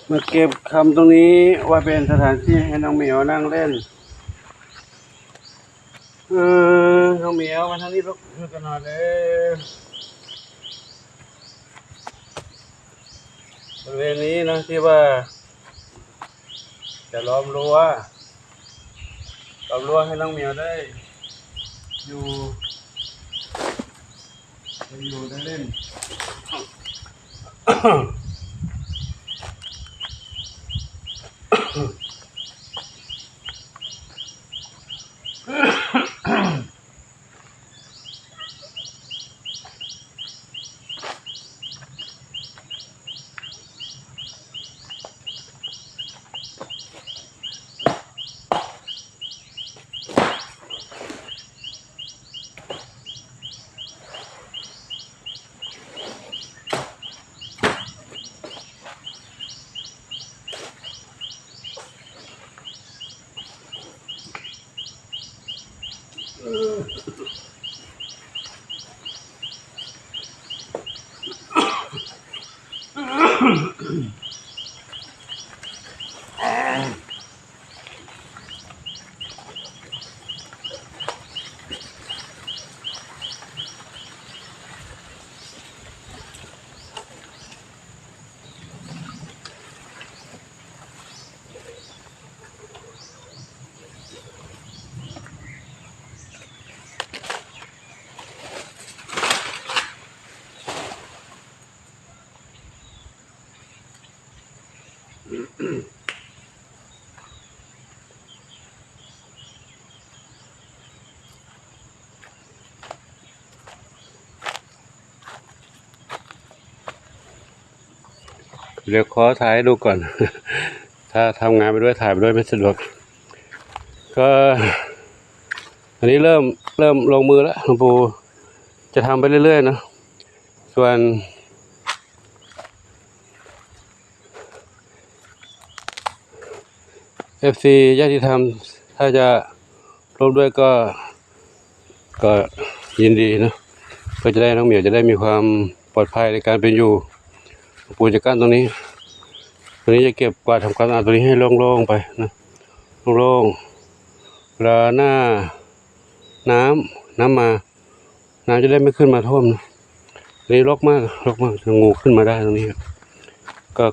มาเก็บคำตรงนี้ว่าเป็นสถานที่ให้น้องเหมียวนั่งเล่นน้องเหมียวมาทางนี้ลูกช่วยกันหน่อยเลยบริเวณนี้นะที่ว่าจะล้อมรั้วให้น้องเหมียวได้อยู่ได้เล่น เดี๋ยวขอถ่ายดูก่อน ถ้าทำงานไปด้วยถ่ายไปด้วยไม่สะดวกก็อันนี้เริ่มลงมือแล้วหลวงปู่จะทำไปเรื่อยๆนะส่วน FC ญาติธรรมถ้าจะร่วมด้วยก็ยินดีนะเพื่อจะได้น้องเหมียวจะได้มีความปลอดภัยในการเป็นอยู่หลวงปู่จะกั้นตรงนี้จะเก็บกวาดทำความสะอาดตรงนี้ให้โล่งๆไปนะโล่งๆเวลาหน้าน้ำมาน้ำจะได้ไม่ขึ้นมาท่วมนะนี่รกมากงูขึ้นมาได้ตรงนี้ก็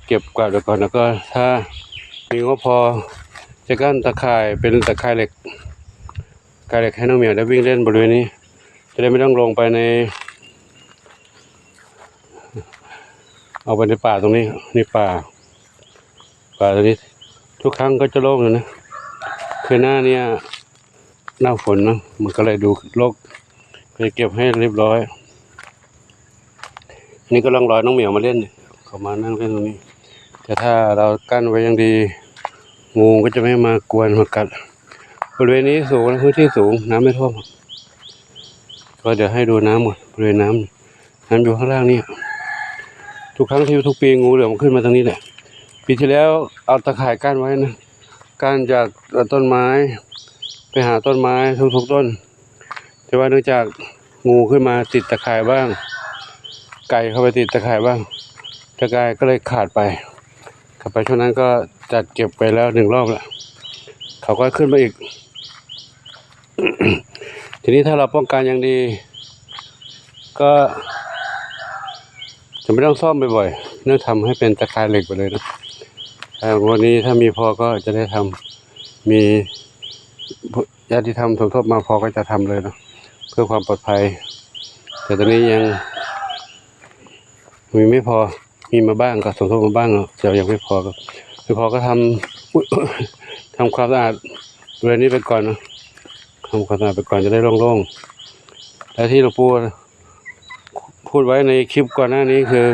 เก็บกวาดไปก่อนแล้วก็ถ้ามีงบพอจะกั้นตะข่ายเป็นตะข่ายเหล็กให้น้องเหมียวได้วิ่งเล่นบริเวณนี้จะได้ไม่ต้องลงไปเอาไปในป่าตรงนี้นี่ป่าตรงนี้ทุกครั้งก็จะโล่งเลยนะคือหน้าเนี้ยหน้าฝนนะมันก็เลยดูรกไปเก็บให้เรียบร้อยนี่ก็ลองรอน้องเหมียวมาเล่นเขามานั่งเล่นตรงนี้แต่ถ้าเรากั้นไว้อย่างดีงูก็จะไม่มากวนมากัดบริเวณนี้สูงนะพื้นที่สูงน้ำไม่ท่วมก็เดี๋ยวให้ดูน้ำหมดบริเวณน้ำอยู่ข้างล่างนี่ทุกครั้งที่ทุกปีงูเหลือมขึ้นมาตรงนี้แหละปีที่แล้วเอาตะข่ายกั้นไว้นะกั้นจากต้นไม้ไปหาต้นไม้ทุกต้นแต่ว่าเนื่องจากงูขึ้นมาติดตะข่ายบ้างไก่เข้าไปติดตะข่ายบ้างตะข่ายก็เลยขาดไปช่วงนั้นก็จัดเก็บไปแล้ว1 รอบแล้วเขาก็ขึ้นมาอีก ทีนี้ถ้าเราป้องกันอย่างดีก็จะไม่ต้องซ่อมบ่อยๆเนื่องทำให้เป็นตะข่ายเหล็กไปเลยนะวันนี้ถ้ามีพอก็จะได้ทำมีญาติธรรมสมทบมาพอก็จะทำเลยนะเพื่อความปลอดภัยแต่ตอนนี้ยังมีไม่พอมีมาบ้างก็สมทบมาบ้างแต่ยังไม่พอก็ทำความสะอาดบริเวณนี้ไปก่อนนะทำความสะอาดไปก่อนจะได้โล่งๆและที่หลวงปู่พูดไว้ในคลิปก่อนหน้านี้คือ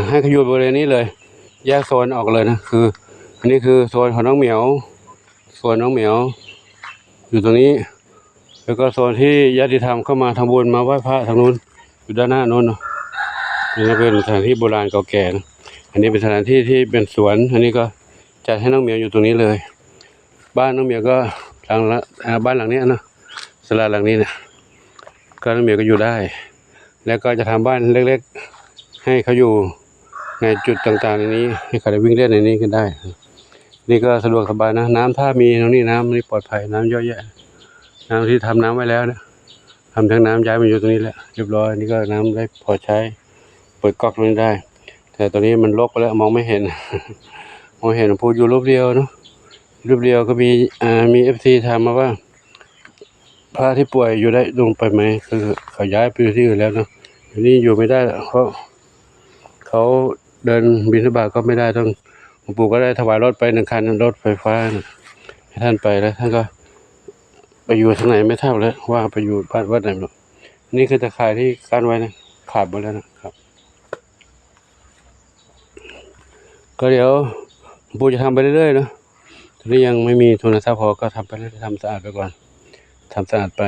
ให้ขยุบบริเวณนี้เลยแยกโซนออกเลยนะคืออันนี้คือโซนของน้องเหมียวอยู่ตรงนี้แล้วก็โซนที่ญาติธรรมเข้ามาทำบุญมาไหว้พระทางนู้นอยู่ด้านหน้านู้นเนาะนี่เป็นสถานที่โบราณเก่าแก่นะอันนี้เป็นสถานที่ที่เป็นสวนอันนี้ก็จัดให้น้องเหมียวอยู่ตรงนี้เลยบ้านน้องเหมียวก็บ้านหลังนี้นะศาลาหลังนี้นะก็น้องเหมียวก็อยู่ได้แล้วก็จะทำบ้านเล็ก ให้เขาอยู่ในจุดต่างๆในนี้ให้เขาได้วิ่งเล่นในนี้กันได้นี่ก็สะดวกสบายนะน้ำถ้ามีตรงนี้น้ำนี่ปลอดภัยน้ำเยอะแยะน้ำที่ทำน้ำไว้แล้วนะทำทั้งน้ำย้ายมาอยู่ตรงนี้แล้วเรียบร้อยนี่ก็น้ำได้พอใช้เปิดก๊อกตรงนี้ได้แต่ตอนนี้มันรกไปแล้วมองไม่เห็น มองเห็นพูดอยู่รูปเดียวเนาะรูปเดียวก็มีFC ถามมาว่าพระที่ป่วยอยู่ได้ลงไปไหมคือเขาย้ายไปที่อื่นแล้วเนาะทีนี้อยู่ไม่ได้เพราะเขาเดินบิณฑบาตก็ไม่ได้ต้องหลวงปู่ก็ได้ถวายรถไป1 คันรถไฟฟ้าให้ท่านไปแล้วท่านก็ไปอยู่ทางไหนไม่ทราบแล้วว่าไปอยู่บ้านวัดไหนหรอกนี่คือตะข่ายที่กั้นไว้นะขาดหมดแล้วนะครับก็เดี๋ยวหลวงปู่จะทำไปเรื่อยๆเนาะตอนนี้ยังไม่มีทุนทรัพย์พอก็ทำไปเรื่อยๆทำสะอาดไปก่อนทำสะอาดไป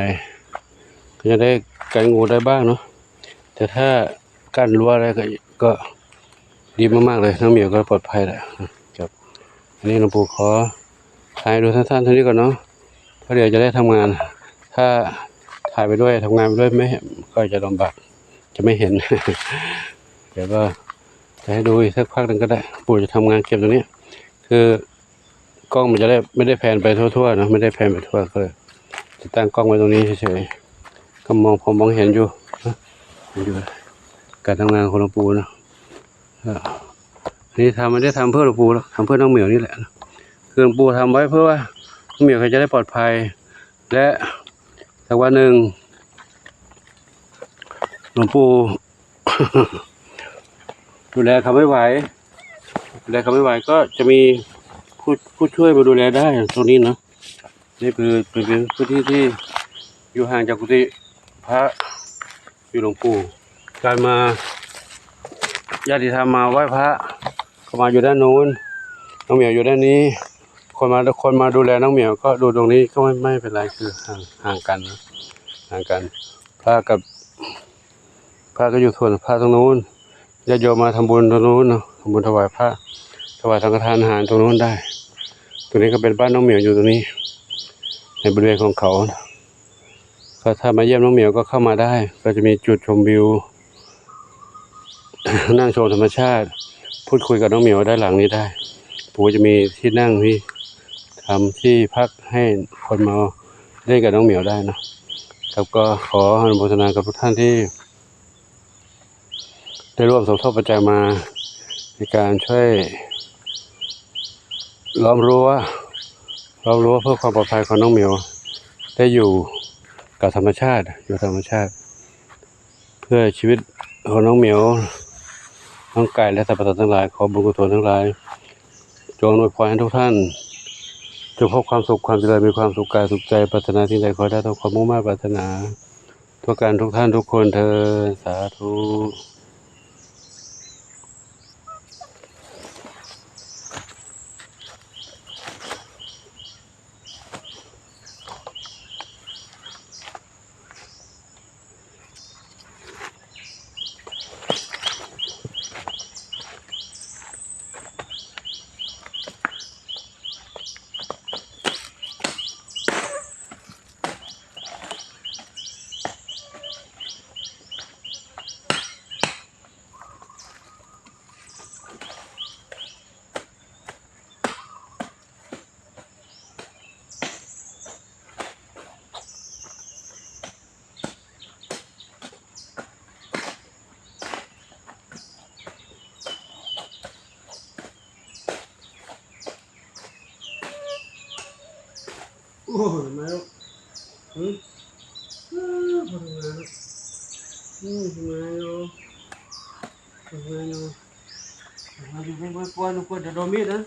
ก็จะได้กันงูได้บ้างเนาะแต่ถ้ากั้นรั้วอะไรก็ดีมากๆเลยน้องเหมียวก็ปลอดภัยแหละครับอันนี้หลวงปู่ขอถ่ายดูสั้นๆเท่านี้ก่อนเนาะเพราะเดี๋ยวจะได้ทำงานถ้าถ่ายไปด้วยทำงานไปด้วยไม่ก็จะลำบากจะไม่เห็น เดี๋ยวก็จะให้ดูอีกสักพักหนึ่งก็ได้ปู่จะทำงานเก็บตรงนี้คือกล้องมันจะได้ไม่ได้แพนไปทั่วๆเนาะไม่ได้แพนไปทั่วก็เลยจะตั้งกล้องไว้ตรงนี้เฉยๆก็พอมองเห็นอยู่การทำงานของหลวงปู่นะนี่ไม่ได้ทำเพื่อหลวงปู่แล้วทำเพื่อน้องเหมียวนี่แหละคือหลวงปู่ทำไว้เพื่อว่าน้องเหมียวเขาจะได้ปลอดภัยและสักวันหนึ่งหลวงปู่ ดูแลเขาไม่ไหวก็จะมีผู้ช่วยมาดูแลได้ตรงนี้เนาะนี่เป็นพื้นที่ที่อยู่ห่างจากกุฏิพระอยู่หลวงปู่การมาญาติธรรมมาไหว้พระเขามาอยู่ด้านนู้นน้องเหมียวอยู่ด้านนี้คนมาดูแลน้องเหมียวก็ดูตรงนี้ก็ไม่เป็นไรคือห่างกันนะห่างกันพระก็อยู่ส่วนพระตรงนู้นญาติโยมมาทำบุญตรงนู้นเนาะทำบุญถวายพระถวายสังฆทานอาหารตรงนู้นได้ตรงนี้ก็เป็นบ้านน้องเหมียวอยู่ตรงนี้ในบริเวณของเขาก็ถ้ามาเยี่ยมน้องเหมียวก็เข้ามาได้ก็จะมีจุดชมวิว นั่งชมธรรมชาติพูดคุยกับน้องเหมียวด้านหลังนี้ได้ปู่จะมีที่นั่งที่ทำที่พักให้คนมาเล่นกับน้องเหมียวได้นะครับก็ขออนุโมทนากับทุกท่านที่ได้ร่วมสมทบปัจจัยมาในการช่วยล้อมรั้วเพื่อความปลอดภัยของน้องเหมียวได้อยู่กับธรรมชาติเพื่อชีวิตของน้องเหมียวน้องไก่และสัตว์ประหลาดทั้งหลายขอบุญกุศลทั้งหลายจงอวยพรให้ทุกท่านจงพบความสุขความเจริญมีความสุขกายสุขใจปรารถนาสิ่งใดขอได้ตามความมุ่งมั่นปรารถนาทุกการทุกท่านทุกคนเถิดสาธุโอ้ยมาแล้วทำงานไม่กวนจะโดนมีดนะ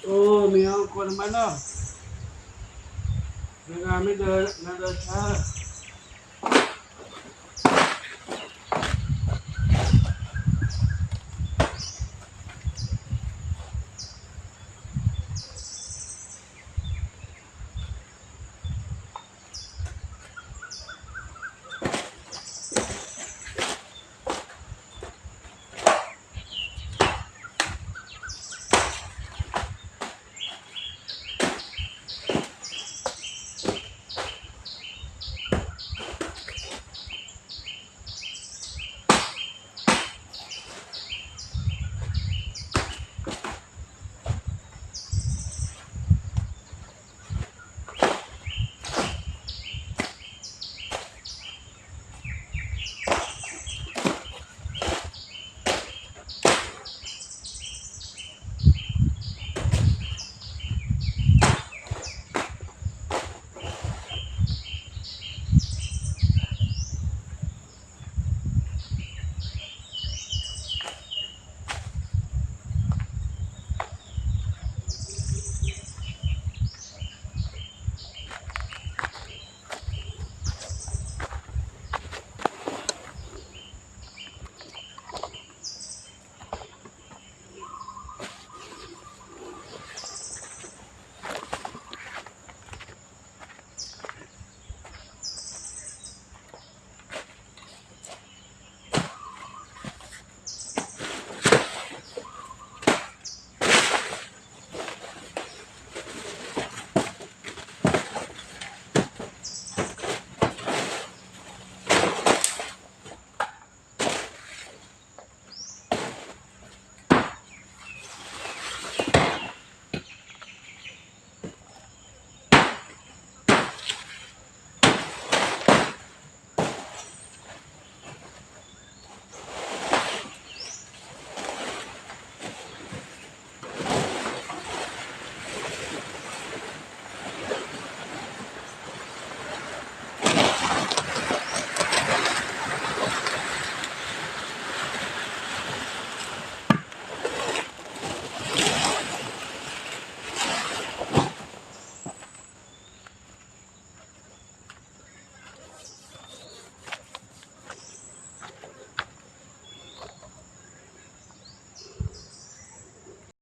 โอ้เมียกวนทำไมล่ะ งานไม่เดินงานเดินช้า